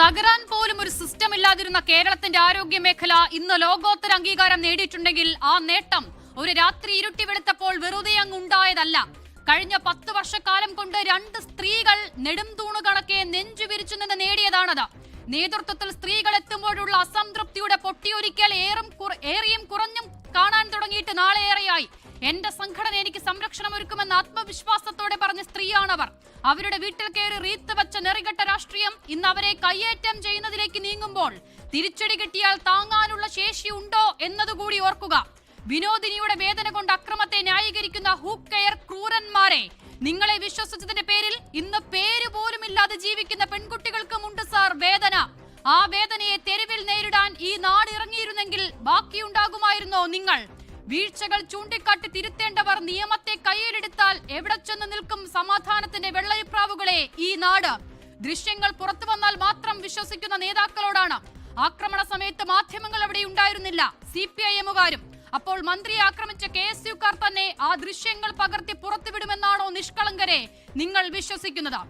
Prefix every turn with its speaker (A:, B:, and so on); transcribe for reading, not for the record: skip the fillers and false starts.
A: തകരാൻ പോലും ഒരു സിസ്റ്റം ഇല്ലാതിരുന്ന കേരളത്തിന്റെ ആരോഗ്യ മേഖല ഇന്ന് ലോകോത്തര അംഗീകാരം നേടിയിട്ടുണ്ടെങ്കിൽ ആ നേട്ടം ഒരു രാത്രി ഇരുട്ടി വെളുത്തപ്പോൾ വെറുതെ അങ്ങുണ്ടായതല്ല. കഴിഞ്ഞ 10 വർഷക്കാലം കൊണ്ട് 2 സ്ത്രീകൾ നെടുംതൂണു കണക്കെ നെഞ്ചുവിരിച്ചു നിന്ന് നേടിയതാണത്. നേതൃത്വത്തിൽ സ്ത്രീകൾ എത്തുമ്പോഴുള്ള അസംതൃപ്തിയുടെ പൊട്ടിയൊരിക്കൽ ഏറിയും കുറഞ്ഞും കാണാൻ തുടങ്ങിയിട്ട് നാളെയേറെയായി. എന്റെ സംഘടന എനിക്ക് സംരക്ഷണം ഒരുക്കുമെന്ന ആത്മവിശ്വാസത്തോടെ പറഞ്ഞ സ്ത്രീയാണവർ. അവരുടെ വീട്ടിൽ കയറി റീത്ത് വെച്ച നെറികെട്ട രാഷ്ട്രീയം ഇന്ന് അവരെ കയ്യേറ്റം ചെയ്യുന്നതിലേക്ക് നീങ്ങുമ്പോൾ തിരിച്ചടി കിട്ടിയാൽ താങ്ങാനുള്ള ശേഷി ഉണ്ടോ എന്നതുകൂടി ഓർക്കുക. വിനോദിനിയുടെ വേദന കൊണ്ട് അക്രമത്തെ ന്യായീകരിക്കുന്ന ഹൂക്ക് കെയർ ക്രൂരന്മാരെ, നിങ്ങളെ വിശ്വസിച്ചതിന്റെ പേരിൽ ഇന്ന് പേര് പോലും ഇല്ലാതെ ജീവിക്കുന്ന പെൺകുട്ടികൾക്കുമുണ്ട് സാർ വേദന. ആ വേദനയെ തെരുവിൽ നേരിടാൻ ഈ നാട് ഇറങ്ങിയിരുന്നെങ്കിൽ ബാക്കിയുണ്ടാകുമായിരുന്നോ നിങ്ങൾ? വീഴ്ചകൾ ചൂണ്ടിക്കാട്ടി തിരുത്തേണ്ടവർ നിയമത്തെ കയ്യിലെടുത്താൽ എവിടെ ചെന്ന് നിൽക്കും സമാധാനത്തിന്റെ വെള്ളയിപ്രാവുകളെ ഈ നാട്? ദൃശ്യങ്ങൾ പുറത്തു വന്നാൽ മാത്രം വിശ്വസിക്കുന്ന നേതാക്കളോടാണ്. ആക്രമണ സമയത്ത് മാധ്യമങ്ങൾ അവിടെ ഉണ്ടായിരുന്നില്ല, CPIM-കാരും. അപ്പോൾ മന്ത്രിയെ ആക്രമിച്ച KSU-കാർ തന്നെ ആ ദൃശ്യങ്ങൾ പകർത്തി പുറത്തുവിടുമെന്നാണോ നിഷ്കളങ്കരെ നിങ്ങൾ വിശ്വസിക്കുന്നത്?